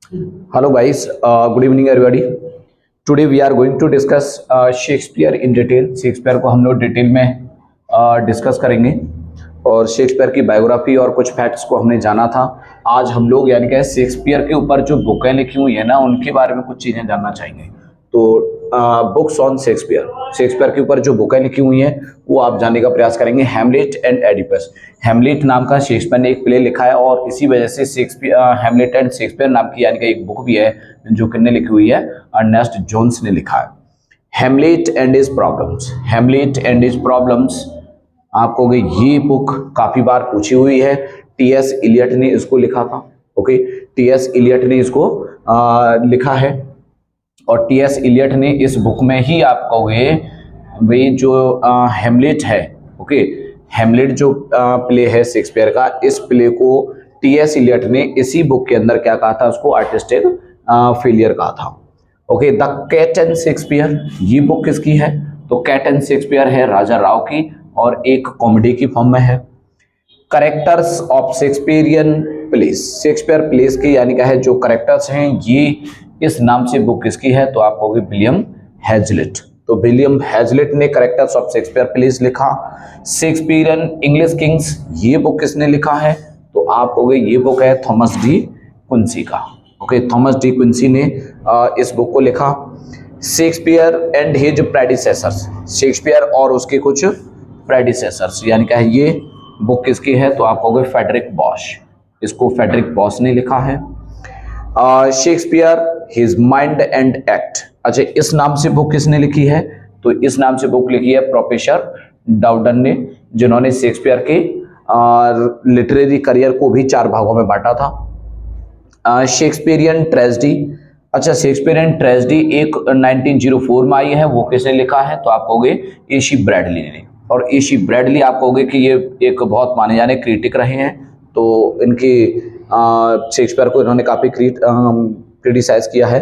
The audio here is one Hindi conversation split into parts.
Hello guys, good evening everybody. Today we are going to discuss Shakespeare in detail. Shakespeare को हम लोग डिटेल में डिस्कस करेंगे और शेक्सपियर की बायोग्राफी और कुछ फैक्ट्स को हमने जाना था। आज हम लोग यानी कि शेक्सपियर के ऊपर जो बुकें लिखी हुई है ना उनके बारे में कुछ चीज़ें जानना चाहेंगे। तो बुक्स ऑन शेक्सपियर, शेक्सपियर के ऊपर जो बुकें लिखी हुई हैं वो आप जानने का प्रयास करेंगे। हैमलेट एंड एडिपस, हैमलेट नाम का शेक्सपियर ने एक प्ले लिखा है और इसी वजह से शेक्सपियर हैमलेट एंड शेक्सपियर नाम की यानी कि एक बुक भी है जो किसने लिखी हुई है, अर्नेस्ट जोन्स ने लिखा है। Hamlet and his problems, Hamlet and his problems आप कहोगे ये बुक काफी बार पूछी हुई है। टी.एस. इलियट ने इसको लिखा था। Okay, T.S.. इलियट ने इसको लिखा है और टी.एस. इलियट ने इस बुक में ही आप कहोगे वे जो हैमलेट है, ओके, हैमलेट जो प्ले है शेक्सपियर का, इस प्ले को टी.एस. इलियट ने इसी बुक के अंदर क्या कहा था, उसको आर्टिस्टिक फेलियर कहा था। Okay, the cat and Shakespeare, ये बुक किसकी है? तो कैट एंड शेक्सपियर है राजा राव की और एक कॉमेडी की फॉर्म में है। Characters of Shakespearean place, Shakespeare place के यानी क्या है जो करेक्टर्स हैं, ये इस नाम से बुक किसकी है? तो आप कहोगे विलियम हैजलिट। तो विलियम हैजलिट ने करेक्टर्स ऑफ शेक्सपियर प्लेस लिखा। शेक्सपियरियन इंग्लिश किंग्स, ये बुक किसने लिखा है? तो आप कहोगे ये बुक है थॉमस डी क्विंसी का। ओके, थॉमस डी क्विंसी ने इस बुक को लिखा। Shakespeare and his predecessors, Shakespeare और उसके कुछ प्रेडिसेसर्स यानी क्या है ये बुक किसकी है? तो आप कहोगे फेडरिक बॉश, इसको फेडरिक बॉश ने लिखा है। Shakespeare his mind and act, अच्छा इस नाम से बुक किसने लिखी है? तो इस नाम से बुक लिखी है प्रोफेसर डाउडन ने, जिन्होंने शेक्सपियर के लिटरेरी करियर को भी 4 भागों में बांटा था। शेक्सपियरियन ट्रेजेडी, अच्छा शेक्सपियरियन ट्रेजेडी एक 1904 में आई है, वो किसने लिखा है? तो आप कहोगे ए.सी. ब्रैडली ने। और ए.सी. ब्रैडली आप कहोगे कि ये एक बहुत माने जाने क्रिटिक रहे हैं, तो इनकी शेक्सपियर को इन्होंने काफ़ी क्रिटिसाइज किया है।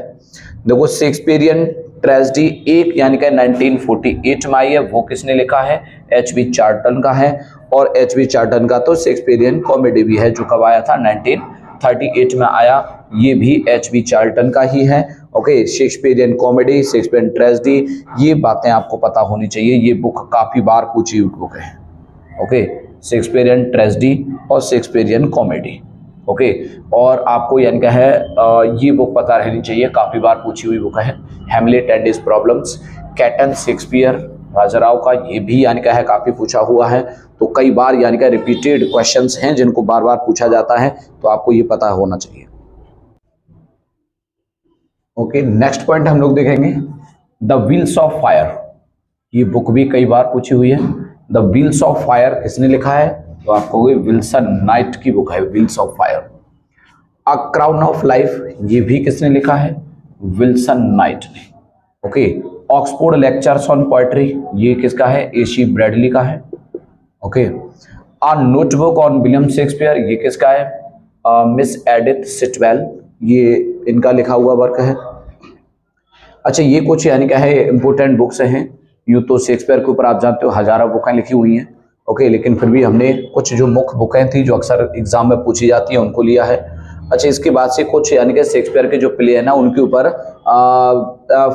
देखो शेक्सपियरियन ट्रेजेडी एक यानी कि 1948 में आई है, वो किसने लिखा है? एच.बी. चार्टन का है। और एच.बी. चार्टन का तो शेक्सपियरियन कॉमेडी भी है जो कब आया था? 1938 में आया, ये भी एच.बी. चार्टन का ही है। Okay, Shakespearean comedy, Shakespearean tragedy, ये बातें आपको पता होनी चाहिए। ये बुक काफ़ी बार पूछी हुई बुक है। ओके, शेक्सपियरियन ट्रेजेडी और शेक्सपियरियन कॉमेडी। ओके, और आपको यानी क्या है ये बुक पता रहनी चाहिए, काफ़ी बार पूछी हुई बुक है। Hamlet and his problems, cat and Shakespeare Raja Rao का, ये भी यानी क्या है काफ़ी पूछा हुआ है। तो कई बार यानी क्या रिपीटेड क्वेश्चंस हैं जिनको बार बार पूछा जाता है, तो आपको ये पता होना चाहिए। ओके, नेक्स्ट पॉइंट हम लोग देखेंगे द व्हील्स ऑफ फायर, ये बुक भी कई बार पूछी हुई है। द व्हील्स ऑफ फायर किसने लिखा है? तो आप कहोगे विल्सन नाइट की बुक है wheels of fire. A crown of life, ये भी किसने लिखा है? विल्सन नाइट ने। Okay, Oxford lectures on poetry, ये किसका है? ए.सी. ब्रैडली का है। Okay, a notebook on William Shakespeare, ये किसका है? मिस एडिथ सिटवेल, ये इनका लिखा हुआ वर्क है। अच्छा, ये कुछ यानी क्या है इंपोर्टेंट बुक्स हैं। यूँ तो शेक्सपियर के ऊपर आप जानते हो हजारों बुकें लिखी हुई हैं। ओके, लेकिन फिर भी हमने कुछ जो मुख्य बुकें थी जो अक्सर एग्जाम में पूछी जाती हैं उनको लिया है। अच्छा, इसके बाद से कुछ यानी कि शेक्सपियर के जो प्ले है ना उनके ऊपर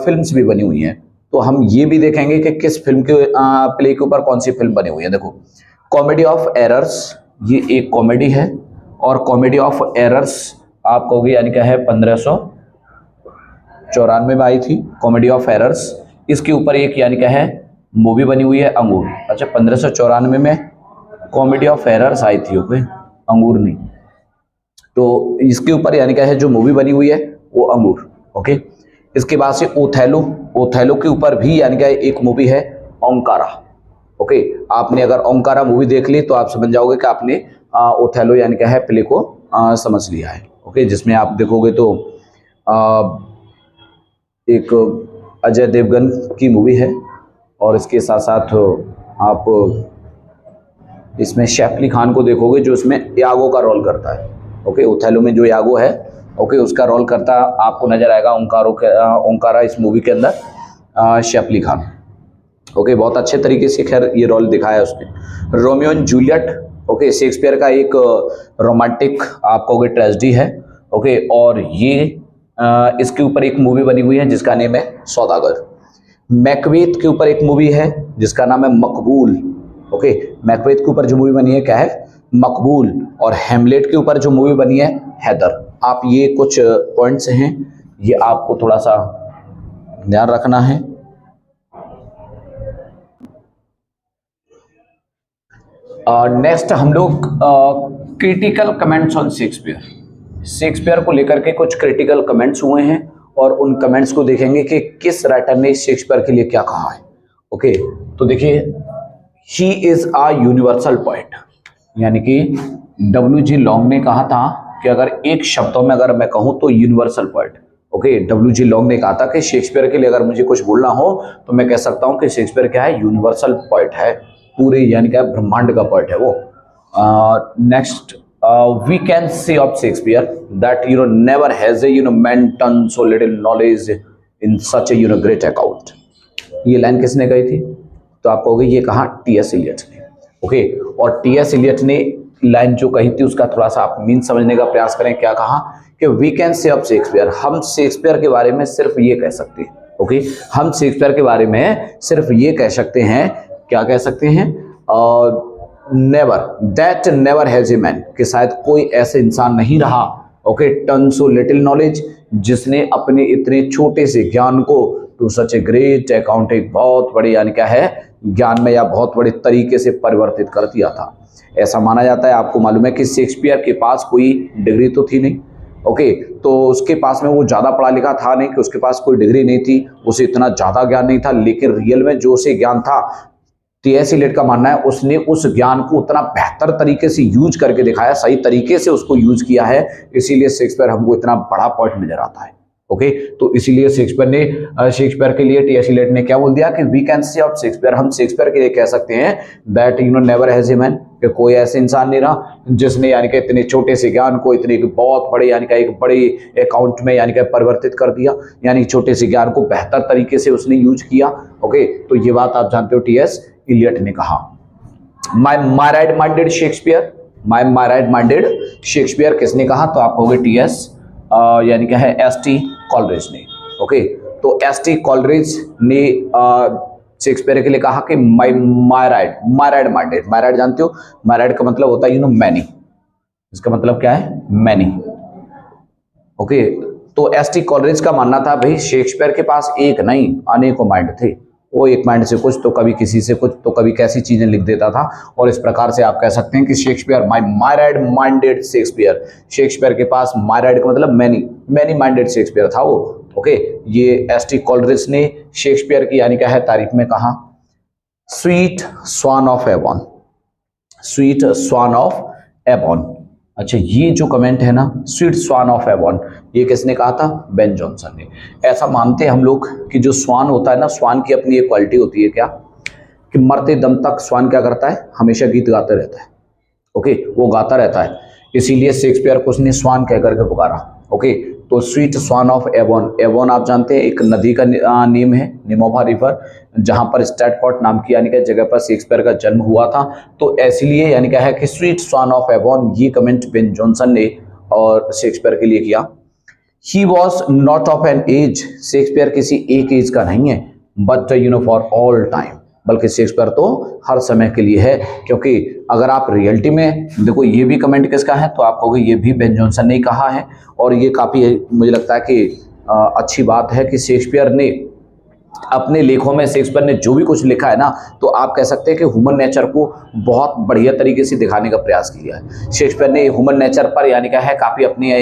फिल्म्स भी बनी हुई हैं, तो हम ये भी देखेंगे कि किस फिल्म के प्ले के ऊपर कौन सी फिल्म बनी हुई है। देखो, कॉमेडी ऑफ एरर्स, ये एक कॉमेडी है और कॉमेडी ऑफ एरर्स आप कहोगे यानी क्या है 1594 में आई थी कॉमेडी ऑफ एरर्स। इसके ऊपर एक यानी क्या है मूवी बनी हुई है अंगूर। अच्छा, 1594 में कॉमेडी ऑफ एरर्स आई थी, ओके, अंगूर नहीं। तो इसके ऊपर यानी क्या है जो मूवी बनी हुई है वो अंगूर। ओके, इसके बाद से ओथेलो, ओथेलो के ऊपर भी यानी क्या एक मूवी है ओंकारा। ओके, आपने अगर ओंकारा मूवी देख ली तो आप समझ जाओगे कि आपने ओथेलो यानी क्या है प्ले को समझ लिया है। ओके, जिसमें आप देखोगे तो एक अजय देवगन की मूवी है और इसके साथ साथ आप इसमें सैफ अली खान को देखोगे जो इसमें यागो का रोल करता है। ओके, ओथेलो में जो यागो है, ओके, उसका रोल करता आपको नजर आएगा ओंकारा इस मूवी के अंदर सैफ अली खान। ओके, बहुत अच्छे तरीके से खैर ये रोल दिखाया है उसने। Romeo and Juliet, okay, Shakespeare का एक रोमांटिक आप कहोगे ट्रेजेडी है ओके, और ये इसके ऊपर एक मूवी बनी हुई है जिसका नेम है सौदागर। मैकबेथ के ऊपर एक मूवी है जिसका नाम है मकबूल। ओके, मैकबेथ के ऊपर जो मूवी बनी है क्या है, मकबूल। और हैमलेट के ऊपर जो मूवी बनी है हैदर। आप ये कुछ पॉइंट्स हैं, ये आपको थोड़ा सा ध्यान रखना है। नेक्स्ट हम लोग critical comments on Shakespeare. Shakespeare को लेकर के कुछ क्रिटिकल कमेंट्स हुए हैं और उन कमेंट्स को देखेंगे कि किस राइटर ने शेक्सपियर के लिए क्या कहा है। ओके, तो देखिए, he is a universal poet, यानी कि W.G. लॉन्ग ने कहा था कि अगर एक शब्दों में अगर मैं कहूं तो universal poet. Okay, W.G. Long ने कहा था कि शेक्सपियर के लिए अगर मुझे कुछ बोलना हो तो मैं कह सकता हूं कि शेक्सपियर क्या है, यूनिवर्सल पोएट है, पूरे यानी कि ब्रह्मांड का पोएट है वो। Next, we can say of Shakespeare that never has a man done so little knowledge in such a great account। ये लाइन किसने कही थी, तो आप कहोगे ये कहा T.S. एलियट ने। ओके, और T.S. एलियट ने लाइन जो कही थी उसका थोड़ा सा आप मीन समझने का प्रयास करें। क्या कहा कि we can say of Shakespeare, हम शेक्सपियर के बारे में सिर्फ ये कह सकते हैं। ओके, हम शेक्सपियर के बारे में सिर्फ ये कह सकते हैं, क्या कह सकते हैं, never, that never has a man, कि शायद कोई ऐसे इंसान नहीं रहा, okay, turn so little knowledge, जिसने अपने इतने छोटे से ज्ञान को to such a great account, एक बहुत बड़े यानी क्या है ज्ञान में या बहुत बड़े तरीके से परिवर्तित कर दिया था। ऐसा माना जाता है, आपको मालूम है कि शेक्सपियर के पास कोई डिग्री तो थी नहीं। ओके, तो उसके पास में वो ज़्यादा पढ़ा लिखा था नहीं, कि उसके पास कोई डिग्री नहीं थी, उसे इतना ज़्यादा ज्ञान नहीं था, लेकिन रियल में जो उसे ज्ञान था, T.S. एलियट का मानना है उसने उस ज्ञान को उतना बेहतर तरीके से यूज करके दिखाया, सही तरीके से उसको यूज किया है, इसीलिए शेक्सपियर हमको इतना बड़ा पॉइंट नजर आता है। ओके, तो इसीलिए शेक्सपियर के लिए T.S. एलियट ने क्या बोल दिया कि we can say of Shakespeare, हम शेक्सपियर के लिए कह सकते हैं that never has a man, कि कोई ऐसे इंसान नहीं रहा जिसने यानी कि इतने छोटे से ज्ञान को इतने बहुत बड़े यानी कि एक बड़े अकाउंट में यानी कि परिवर्तित कर दिया, यानी छोटे से ज्ञान को बेहतर तरीके से उसने यूज किया। ओके, तो ये बात आप जानते हो T.S. एलियट ने कहा। My right minded Shakespeare, my right minded Shakespeare किसने कहा, तो आप कहोगे T.S. यानी क्या है S.T. कॉलरिज ने। ओके, तो S.T. कॉलरिज ने शेक्सपियर के लिए कहा कि my right minded. My right जानते हो, माई राइट का मतलब होता है मैनी, इसका मतलब क्या है, मैनी। ओके, तो S.T. कॉलरिज का मानना था भाई शेक्सपियर के पास एक नहीं अनेकों माइंड थे, वो एक माइंड से कुछ तो कभी किसी से कुछ तो कभी कैसी चीजें लिख देता था, और इस प्रकार से आप कह सकते हैं कि Shakespeare my right minded Shakespeare, Shakespeare के पास माई राइट का मतलब मैनी माइंडेड शेक्सपियर था वो। ओके, ये S.T. कॉलरिज ने शेक्सपियर की यानी क्या है तारीफ में कहा, sweet swan of Avon, sweet swan of Avon. अच्छा, ये जो कमेंट है ना, स्वीट स्वान ऑफ एवॉन, ये किसने कहा था, बेन जॉनसन ने। ऐसा मानते हैं हम लोग कि जो स्वान होता है ना, स्वान की अपनी एक क्वालिटी होती है क्या, कि मरते दम तक स्वान क्या करता है, हमेशा गीत गाते रहता है। ओके, वो गाता रहता है, इसीलिए शेक्सपियर को उसने स्वान कह करके पुकारा। ओके, तो sweet swan of Avon, Avon आप जानते हैं एक नदी का नेम है, नेम ऑफ अ रिवर, जहां पर स्टैटफोर्ड नाम की यानी कि जगह पर शेक्सपियर का जन्म हुआ था। तो इसलिए यानी क्या है कि स्वीट स्वान ऑफ एवॉन, ये कमेंट बेन जॉनसन ने और शेक्सपियर के लिए किया। He was not of an age, Shakespeare किसी एक एज का नहीं है, बट फॉर ऑल टाइम, बल्कि शेक्सपियर तो हर समय के लिए है। क्योंकि अगर आप रियलिटी में देखो, ये भी कमेंट किसका है, तो आप कहोगे ये भी बेन जॉनसन ने कहा है, और ये काफ़ी मुझे लगता है कि अच्छी बात है कि शेक्सपियर ने अपने लेखों में, शेक्सपियर ने जो भी कुछ लिखा है ना, तो आप कह सकते हैं कि ह्यूमन नेचर को बहुत बढ़िया तरीके से दिखाने का प्रयास किया है। शेक्सपियर ने ह्यूमन नेचर पर यानी क्या है काफ़ी अपनी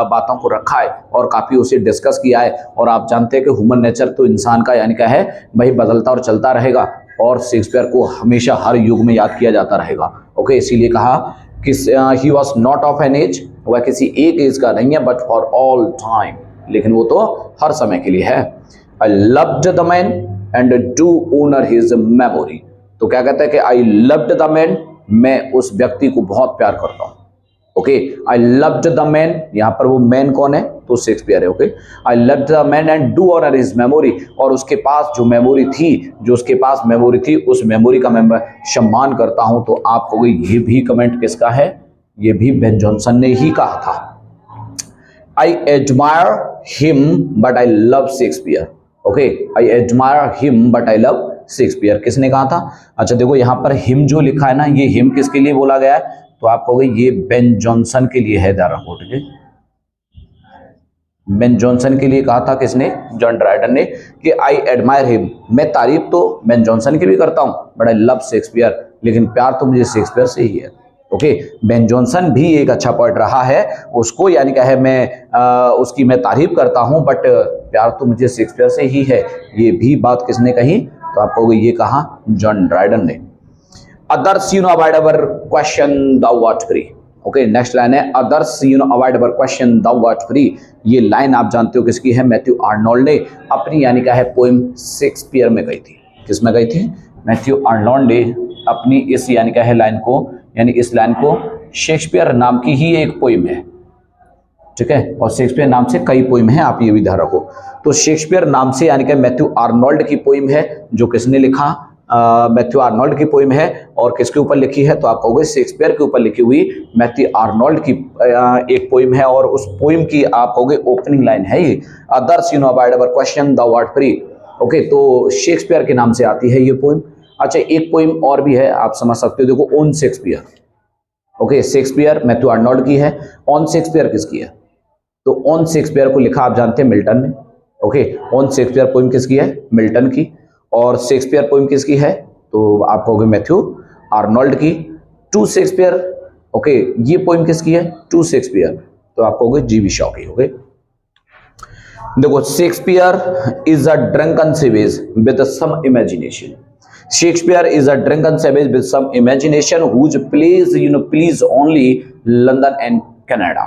बातों को रखा है और काफ़ी उसे डिस्कस किया है। और आप जानते हैं कि ह्यूमन नेचर तो इंसान का यानी क्या है भाई बदलता और चलता रहेगा, और शेक्सपियर को हमेशा हर युग में याद किया जाता रहेगा। ओके, इसीलिए कहा कि he was not of an age, वह किसी एक एज का नहीं है, बट फॉर ऑल टाइम, लेकिन वो तो हर समय के लिए है। I loved the man and do honor his memory। तो क्या कहता है कि I loved the man, मैं उस व्यक्ति को बहुत प्यार करता हूँ। Okay, I loved the man, यहाँ पर वो मैन कौन है, तो शेक्सपियर है। Okay, I loved the man and do honor his memory, और उसके पास जो मेमोरी थी, उस मेमोरी का मैं सम्मान करता हूँ। तो आपको ये भी कमेंट किसका है, ये भी बेन जॉनसन ने ही कहा था। I admire him but I love Shakespeare. Okay, I admire him but I love Shakespeare, किसने कहा था? अच्छा देखो यहाँ पर हिम जो लिखा है ना, ये हिम किसके लिए बोला गया है? तो आप कहोगे ये बेन जॉनसन के लिए है, ध्यान रखो, ठीक है। बेन जॉनसन के लिए कहा था किसने? जॉन ड्राइडन ने, कि आई एडमायर हिम, मैं तारीफ तो बेन जॉनसन की भी करता हूं, बट आई लव शेक्सपियर, लेकिन प्यार तो मुझे शेक्सपियर से ही है। ओके, बेन जॉनसन भी एक अच्छा पोएट रहा है, उसको यानी क्या है, मैं उसकी मैं तारीफ करता हूं, बट प्यार तो मुझे शेक्सपियर से ही है। ये भी बात किसने कही? तो आप कहोगे ये कहा जॉन ड्राइडन ने। Others avoid our question thou art free। Okay, next line है others avoid our question thou art free। ये लाइन आप जानते हो किसकी है? मैथ्यू आर्नोल्ड ने अपनी यानी क्या है पोइम शेक्सपियर में गई थी। किस में गई थी? मैथ्यू आर्नोल्ड ने अपनी इस यानी क्या है लाइन को, यानी इस लाइन को, शेक्सपियर नाम की ही एक पोइम है, ठीक है, और शेक्सपियर नाम से कई पोइम है, आप ये भी ध्यान रखो। तो शेक्सपियर नाम से यानी कि मैथ्यू आर्नोल्ड की पोइम है, जो किसने लिखा? मैथ्यू आर्नोल्ड की पोइम है, और किसके ऊपर लिखी है? तो आप कहोगे शेक्सपियर के ऊपर लिखी हुई मैथ्यू आर्नोल्ड की एक पोइम है, और उस पोइम की आप कहोगे ओपनिंग लाइन है ये, others avoid our question thou art free। Okay, तो शेक्सपियर के नाम से आती है ये पोइम। अच्छा, एक पोइम और भी है, आप समझ सकते हो, देखो, on Shakespeare. Okay, Shakespeare Matthew Arnold की है, ऑन शेक्सपियर किसकी है? तो ऑन शेक्सपियर को लिखा आप जानते हैं मिल्टन ने। ओके, ऑन शेक्सपियर पोइम किसकी है? मिल्टन की। और शेक्सपियर पोइम किसकी है? तो आप कहोगे मैथ्यू आर्नोल्ड की। टू शेक्सपियर, ओके, ये पोइम किसकी है? टू शेक्सपियर, तो आप कहोगे जीवी शॉ की। ओके, देखो, Shakespeare is a drunken savage with some imagination. Shakespeare is a drunken savage with some imagination whose plays please only London and Canada।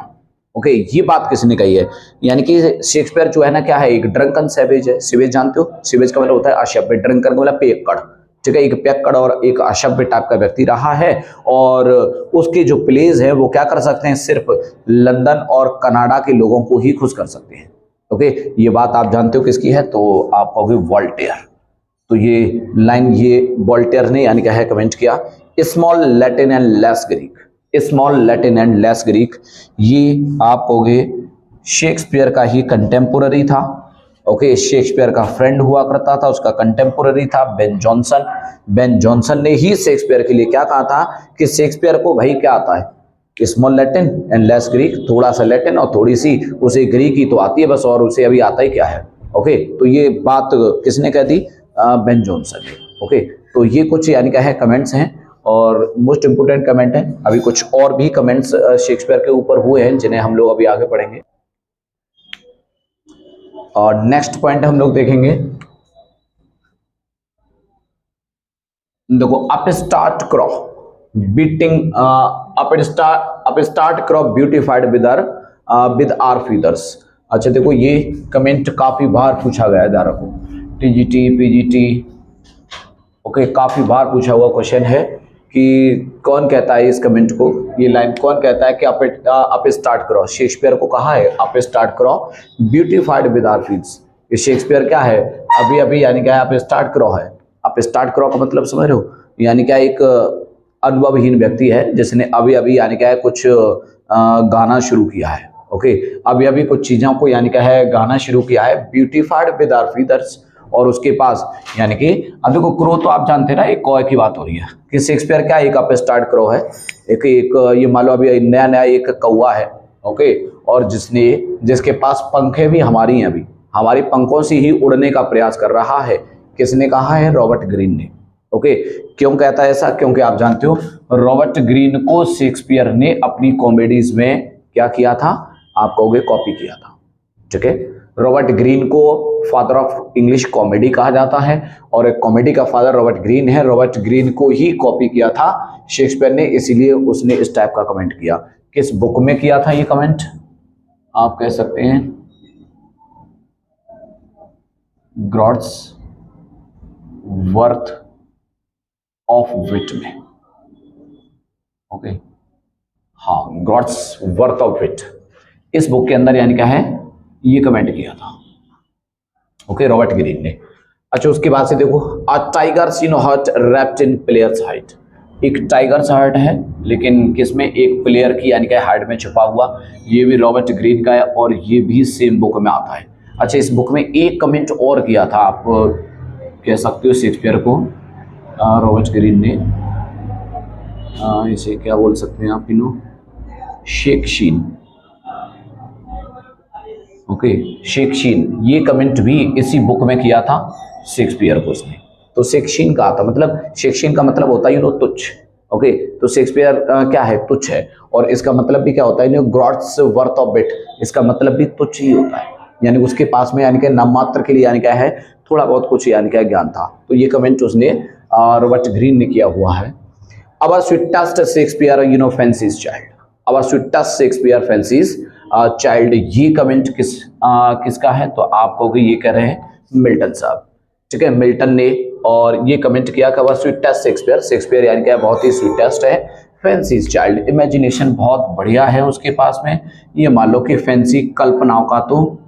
Okay, ये बात किसने कही है? यानी कि शेक्सपियर जो है ना, क्या है? एक ड्रंकन सेवेज है। सेवेज जानते हो? सेवेज का मतलब होता है अशभ्य, ड्रंकन का मतलब पियक्कड़, ठीक है, एक पियक्कड़ और एक अशभ्य टाइप का व्यक्ति रहा है, और उसके जो प्लेज है वो क्या कर सकते हैं? सिर्फ लंदन और कनाडा के लोगों को ही खुश कर सकते हैं। ओके, ये बात आप जानते हो किसकी है? तो आप कहोगे वॉल्टेयर। तो ये लाइन ये वॉल्टेयर ने यानी क्या है कमेंट किया। Small Latin and less Greek, small Latin and less Greek, ये आप कहोगे शेक्सपियर का ही कंटेम्पोररी था। ओके, शेक्सपियर का फ्रेंड हुआ करता था, उसका कंटेम्पोररी था बेन जॉनसन। बेन जॉनसन ने ही शेक्सपियर के लिए क्या कहा था कि शेक्सपियर को भाई क्या आता है? Small Latin and less Greek, थोड़ा सा लैटिन और थोड़ी सी उसे ग्रीक ही तो आती है बस, और उसे अभी आता ही क्या है। ओके, तो ये बात किसने कह दी? बेन जॉनसन ने। ओके, तो ये कुछ यानी क्या है कमेंट्स हैं, और मोस्ट इंपोर्टेंट कमेंट है। अभी कुछ और भी कमेंट्स शेक्सपियर के ऊपर हुए हैं जिन्हें हम लोग अभी आगे पढ़ेंगे। और नेक्स्ट पॉइंट हम लोग देखेंगे, देखो, upstart crow beating, upstart crow beautified with our feathers. अच्छा देखो, ये कमेंट काफी बार पूछा गया है, ध्यान रखो, टीजीटी पीजीटी, ओके, काफी बार पूछा हुआ क्वेश्चन है कि कौन कहता है इस कमेंट को, ये लाइन कौन कहता है कि अप स्टार्ट करो? शेक्सपियर को कहा है अप स्टार्ट करो ब्यूटिफाइड विद आर फील्ड्स। ये शेक्सपियर क्या है? अभी अभी यानी क्या है अप स्टार्ट करो है। अप स्टार्ट करो का मतलब समझ रहे हो? यानी क्या एक अनुभवहीन व्यक्ति है जिसने अभी अभी यानी क्या है कुछ गाना शुरू किया है। ओके, अभी अभी कुछ चीजों को यानी क्या है गाना शुरू किया है, ब्यूटिफाइड विद आर फीदर्स, और उसके पास यानी कि अब देखो, क्रो तो आप जानते हैं ना, एक कौए की बात हो रही है कि शेक्सपियर क्या एक अप स्टार्ट क्रो है, एक ये मान लो अभी नया नया एक कौआ है। ओके, और जिसके पास पंखे भी हमारी हैं, अभी हमारी पंखों से ही उड़ने का प्रयास कर रहा है। किसने कहा है? रॉबर्ट ग्रीन ने। ओके, क्यों कहता है ऐसा? क्योंकि आप जानते हो रॉबर्ट ग्रीन को शेक्सपियर ने अपनी कॉमेडीज में क्या किया था? आप कहोगे कॉपी किया था। ठीक है, रॉबर्ट ग्रीन को फादर ऑफ इंग्लिश कॉमेडी कहा जाता है, और एक कॉमेडी का फादर रॉबर्ट ग्रीन है। रॉबर्ट ग्रीन को ही कॉपी किया था शेक्सपियर ने, इसीलिए उसने इस टाइप का कमेंट किया। किस बुक में किया था ये कमेंट? आप कह सकते हैं गॉड्स वर्थ ऑफ विट में। ओके, हाँ, गॉड्स वर्थ ऑफ विट, इस बुक के अंदर यानी क्या है ये कमेंट किया था। ओके, रॉबर्ट ग्रीन ने। अच्छा, उसके बाद से देखो, a tiger seen heart wrapped in player's hide. एक टाइगर सा हार्ट है, लेकिन किसमें, एक प्लेयर की यानी कि हार्ट में छुपा हुआ। ये भी रॉबर्ट ग्रीन का है और ये भी सेम बुक में आता है। अच्छा, इस बुक में एक कमेंट और किया था, आप कह सकते हो शेक्सपियर को, रॉबर्ट ग्रीन ने, इसे क्या बोल सकते हैं आप, शेक्सीन। ओके, शेक्सीन, ये कमेंट भी इसी बुक में किया था शेक्सपियर को उसने। तो शेक्सीन कहा था, मतलब शेक्सीन का मतलब होता है तुच्छ। ओके, तो शेक्सपियर क्या है, तुच्छ है। और इसका मतलब भी क्या होता है, ग्रॉट्स वर्थ ऑफ बिट, इसका मतलब भी तुच्छ ही होता है, यानी उसके पास में यानी कि नाम मात्र के लिए यानी क्या है, थोड़ा बहुत कुछ यानी क्या ज्ञान था। तो ये कमेंट उसने रॉबर्ट ग्रीन ने किया हुआ है। Our sweetest Shakespeare fancies child, our sweetest Shakespeare fancies child, ये कमेंट किसका है, तो आप कहोगे ये कह रहे हैं मिल्टन साहब। ठीक है, मिल्टन ने और ये कमेंट किया कि वह स्वीटेस्ट शेक्सपियर यानी क्या बहुत ही स्वीटेस्ट है। फैंसीज चाइल्ड, इमेजिनेशन बहुत बढ़िया है उसके पास में। ये मान लो कि फैंसी कल्पनाओं का तो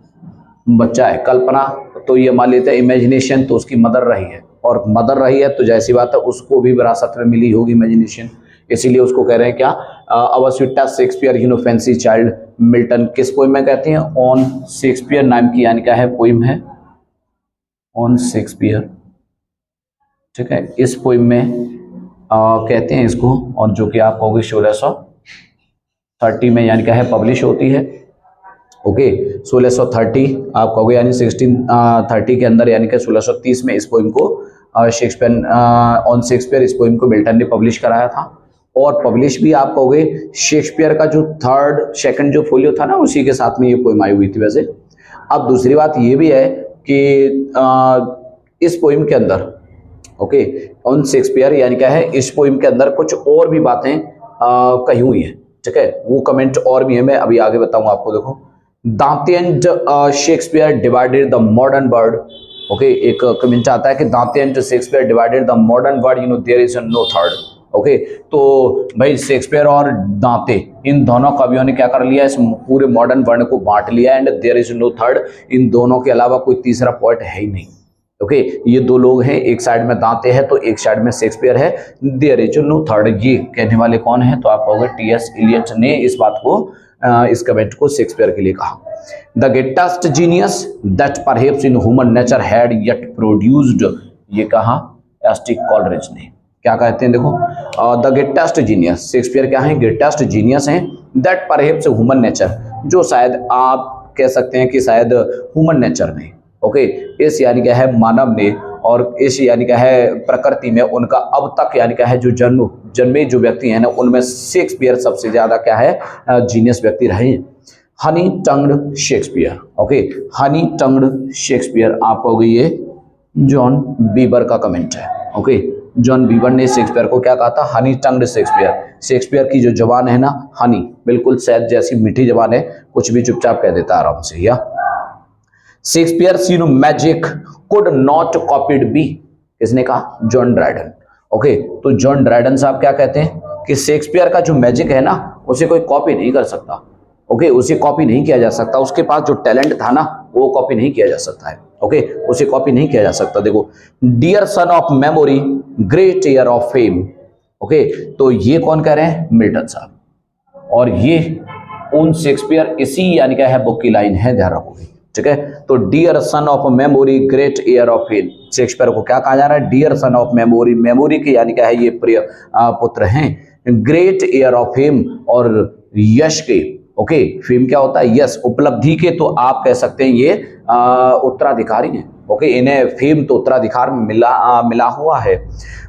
बच्चा है, कल्पना, तो ये मान लेते हैं इमेजिनेशन तो उसकी मदर रही है, और मदर रही है तो जैसी बात है उसको भी विरासत में मिली होगी इमेजिनेशन, इसीलिए उसको कह रहे हैं क्या, our sweetest Shakespeare fancy child. Milton किस पोइम में कहते हैं, ऑन शेक्सपियर नाम की यानी क्या है पोइम है, ऑन शेक्सपियर। ठीक है, इस पोइम में कहते हैं इसको, और जो कि आप कहोगे 1630 में यानी क्या है पब्लिश होती है। ओके, 1630 आप कहोगे यानी 1630 के अंदर यानी कि 1630 में इस पोइम को शेक्सपियर ऑन शेक्सपियर, इस पोइम को मिल्टन ने पब्लिश कराया था। और पब्लिश भी आप कहोगे शेक्सपियर का जो सेकंड जो फोलियो था ना, उसी के साथ में ये पोइम आई हुई थी वैसे। अब दूसरी बात ये भी है कि इस पोइम के अंदर, ओके, ऑन शेक्सपियर यानी क्या है, इस पोइम के अंदर कुछ और भी बातें कही हुई हैं। ठीक है, वो कमेंट और भी है, मैं अभी आगे बताऊंगा आपको। देखो, Dante and Shakespeare divided the modern world. Okay, एक कमेंट आता है कि Dante and Shakespeare divided the modern world, there is no third. Okay, तो भाई शेक्सपियर और दांते, इन दोनों कवियों ने क्या कर लिया, इस पूरे मॉडर्न वर्ल्ड को बांट लिया, and there is no third, इन दोनों के अलावा कोई तीसरा पॉइंट है ही नहीं। ओके, ये दो लोग हैं, एक साइड में दांते हैं तो एक साइड में शेक्सपियर है, देयर इज नो थर्ड। ये कहने वाले कौन है, तो आप कहोगे टी.एस. इलियट ने इस बात को, इस कमेंट को शेक्सपियर के लिए कहा। The greatest genius that perhaps in human nature had yet produced, ये कहा एस.टी. कॉलरिज ने। क्या कहते हैं, देखो, द ग्रेटेस्ट जीनियस, शेक्सपियर क्या है, ग्रेटेस्ट जीनियस हैं, दैट परहैप्स ह्यूमन नेचर, जो शायद आप कह सकते हैं कि शायद ह्यूमन नेचर ने, ओके, इस यानी क्या है मानव ने, और इस यानी क्या है प्रकृति में उनका अब तक यानी क्या है जो जन्मे जो व्यक्ति हैं ना, उनमें शेक्सपियर सबसे ज्यादा क्या है जीनियस व्यक्ति रहे। Honey tongued Shakespeare, okay, honey tongued Shakespeare, आप कहोगे ये जॉन बीबर का कमेंट है। ओके, जॉन बीबर ने शेक्सपियर को क्या कहा था, हनी टंग्ड शेक्सपियर। शेक्सपियर की जो जबान है ना, हनी, बिल्कुल शहद जैसी मीठी जबान है, कुछ भी चुपचाप कह देता है आराम से। या Shakespeare's magic could not copied be, किसने कहा, जॉन ड्राइडन। ओके, तो जॉन ड्राइडन साहब क्या कहते हैं कि शेक्सपियर का जो मैजिक है ना, उसे कोई कॉपी नहीं कर सकता। ओके, उसे कॉपी नहीं किया जा सकता, उसके पास जो टैलेंट था ना, वो कॉपी नहीं किया जा सकता है। ओके, उसे कॉपी नहीं किया जा सकता। देखो, dear son of memory great heir of fame. Okay, तो ये कौन कह रहे हैं, मिल्टन साहब, और ये ऑन शेक्सपियर इसी यानी क्या है बुक की लाइन है, ध्यान रखोगे। ठीक है, तो dear son of memory great heir of fame, Shakespeare को क्या कहा जा रहा है, dear son of memory, memory के यानी क्या है ये प्रिय पुत्र हैं, ग्रेट ईयर ऑफ फेम, और यश के। ओके, फेम क्या होता है, यश, उपलब्धि के, तो आप कह सकते हैं ये उत्तराधिकारी हैं। ओके, इन्हें फेम तो उत्तराधिकार मिला हुआ है।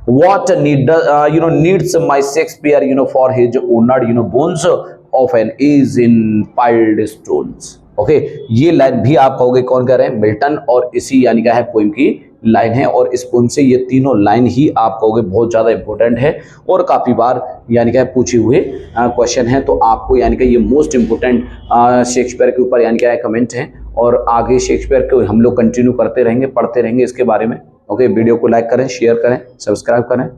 What needs my Shakespeare for his honoured bones of an age in piled stones. Okay, ये लाइन भी आप कहोगे कौन कह रहे हैं, मिल्टन, और इसी यानी क्या है पोइम की लाइन है, और इस पोइम से ये तीनों लाइन ही आप कहोगे बहुत ज्यादा इंपॉर्टेंट है, और काफी बार यानी क्या पूछे हुए क्वेश्चन है। तो आपको यानी कि ये मोस्ट इंपोर्टेंट शेक्सपियर के ऊपर यानी क्या है कमेंट है, और आगे शेक्सपियर को हम लोग कंटिन्यू करते रहेंगे, पढ़ते रहेंगे इसके बारे में। ओके, वीडियो को लाइक करें, शेयर करें, सब्सक्राइब करें।